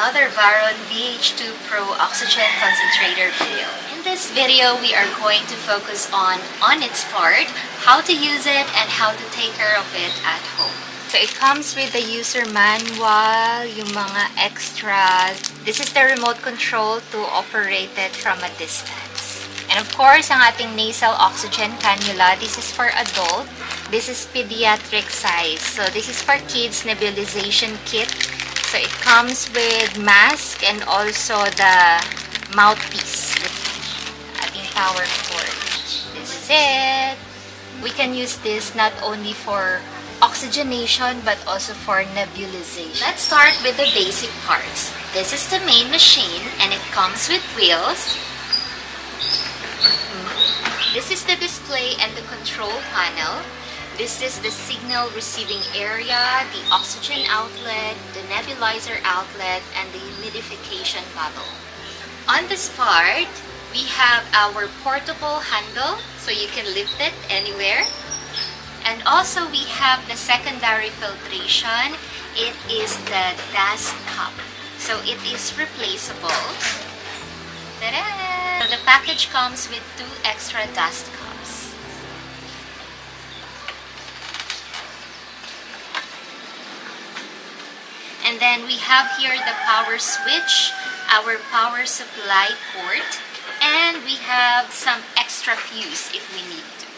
another VARON VH2-PRO Oxygen Concentrator video. In this video, we are going to focus on its part, how to use it, and how to take care of it at home. So it comes with the user manual, yung mga extras. This is the remote control to operate it from a distance. And of course, ang ating nasal oxygen cannula, this is for adult. This is pediatric size. So this is for kids nebulization kit. So it comes with mask and also the mouthpiece. Ating power cord. This is it. We can use this not only for oxygenation but also for nebulization. Let's start with the basic parts. This is the main machine and it comes with wheels. This is the display and the control panel. This is the signal receiving area, the oxygen outlet, the nebulizer outlet, and the humidification bottle. On this part, we have our portable handle, so you can lift it anywhere. And also we have the secondary filtration. It is the dust cup. So it is replaceable. Ta-da! So the package comes with 2 extra dust cups. And then we have here the power switch, our power supply port, and we have some extra fuse if we need to.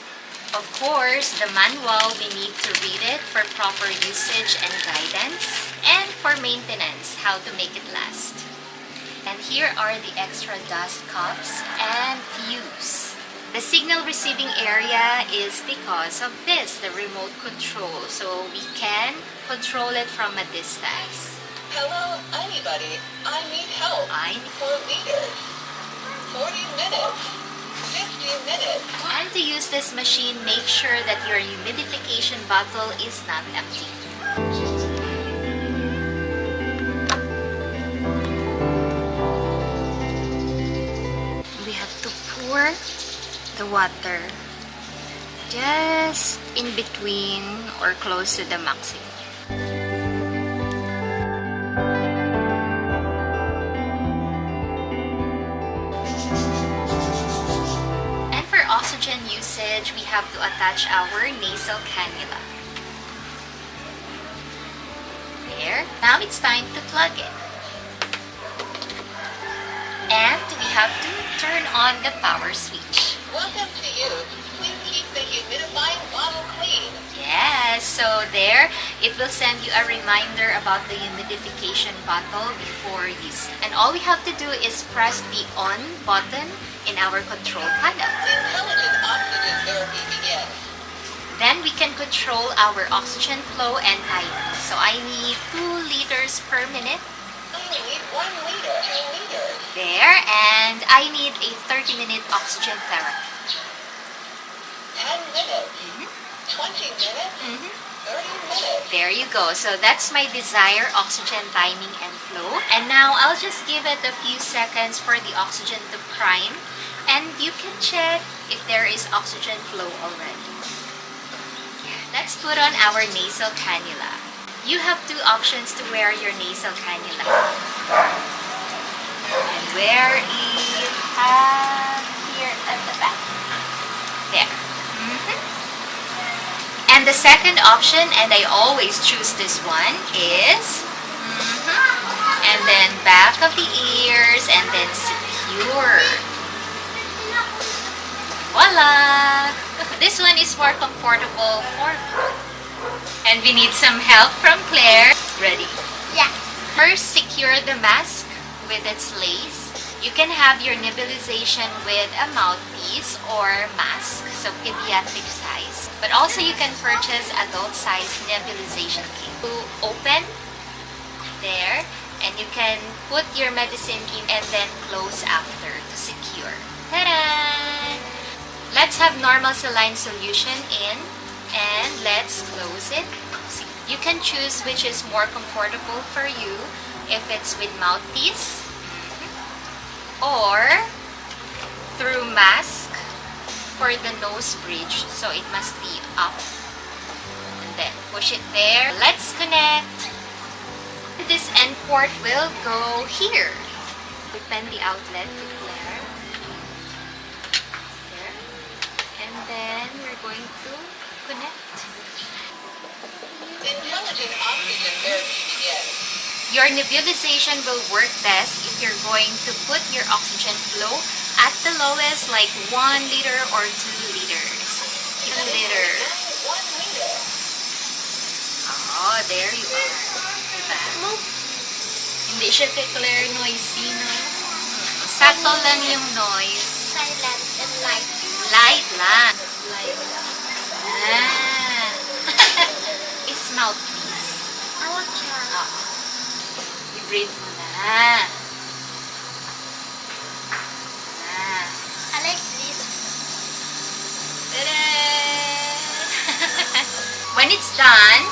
Of course, the manual, we need to read it for proper usage and guidance, and for maintenance, how to make it last. And here are the extra dust cups and fuse. The signal receiving area is because of this, the remote control, so we can control it from a distance. Hello, anybody. I need help. For liters. 40 minutes. 50 minutes. And to use this machine, make sure that your humidification bottle is not empty. We have to pour the water just in between or close to the maximum. Oxygen usage, we have to attach our nasal cannula. There. Now it's time to plug it. And we have to turn on the power switch. Welcome to you. Please keep the humidifying bottle clean. Yes, so there, it will send you a reminder about the humidification bottle before using. And all we have to do is press the on button in our control panel. Intelligent oxygen therapy begins. Then we can control our oxygen flow and timing. So I need 2 liters per minute. I need 1 liter. 2 liters. There, and I need a 30-minute oxygen therapy. 10 minutes. 20 minutes. 30 minutes. There you go. So that's my desired oxygen timing and flow. And now I'll just give it a few seconds for the oxygen to prime. And you can check if there is oxygen flow already. Let's put on our nasal cannula. You have 2 options to wear your nasal cannula. And wear it here at the back. There. And the second option, and I always choose this one, is and then back of the ears and then secure. Voila! This one is more comfortable for me. And we need some help from Claire. Ready? Yeah. First, secure the mask with its lace. You can have your nebulization with a mouthpiece or mask, so pediatric size. But also you can purchase adult size nebulization kit. To open, there, and you can put your medicine in and then close after to secure. Ta-da! Let's have normal saline solution in and let's close it. You can choose which is more comfortable for you, if it's with mouthpiece or through mask for the nose bridge. So it must be up and then push it there. Let's connect. this end port will go here. Open the outlet to flare. There. And then we're going to connect. Intelligent oxygen therapy begins. Your nebulization will work best if you're going to put your oxygen flow at the lowest, like 1 liter or 2 liters. 1 liter. 1 liter. Oh, there you are. Diba? Hindi siya clear noisy, no? Sakto lang yung noise. Silent and light. Light lang. Light lang. Ah. Is mouthpiece. I want try. I-breathe mo na. I like this. Ta-da! When it's done,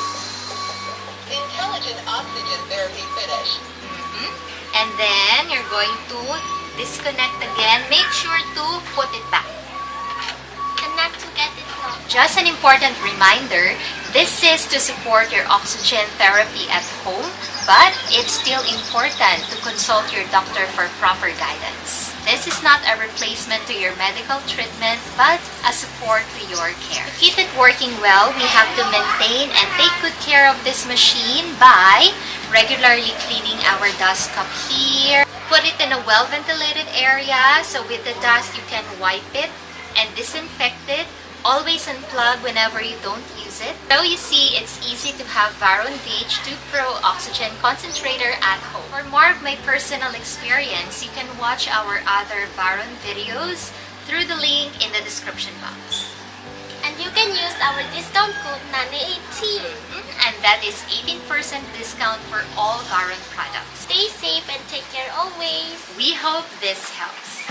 Intelligent oxygen therapy finished. and then you're going to disconnect again. Make sure to put it back. And not to get it lost. Just an important reminder, this is to support your oxygen therapy at home, but it's still important to consult your doctor for proper guidance. This is not a replacement to your medical treatment, but a support to your care. To keep it working well, we have to maintain and take good care of this machine by regularly cleaning our dust cup here. Put it in a well-ventilated area, so with the dust you can wipe it and disinfect it. Always unplug whenever you don't use it. So you see, it's easy to have VARON VH2-PRO Oxygen Concentrator at home. For more of my personal experience, you can watch our other VARON videos through the link in the description box. And you can use our discount code Nanay18. And that is 18% discount for all VARON products. Stay safe and take care always. We hope this helps.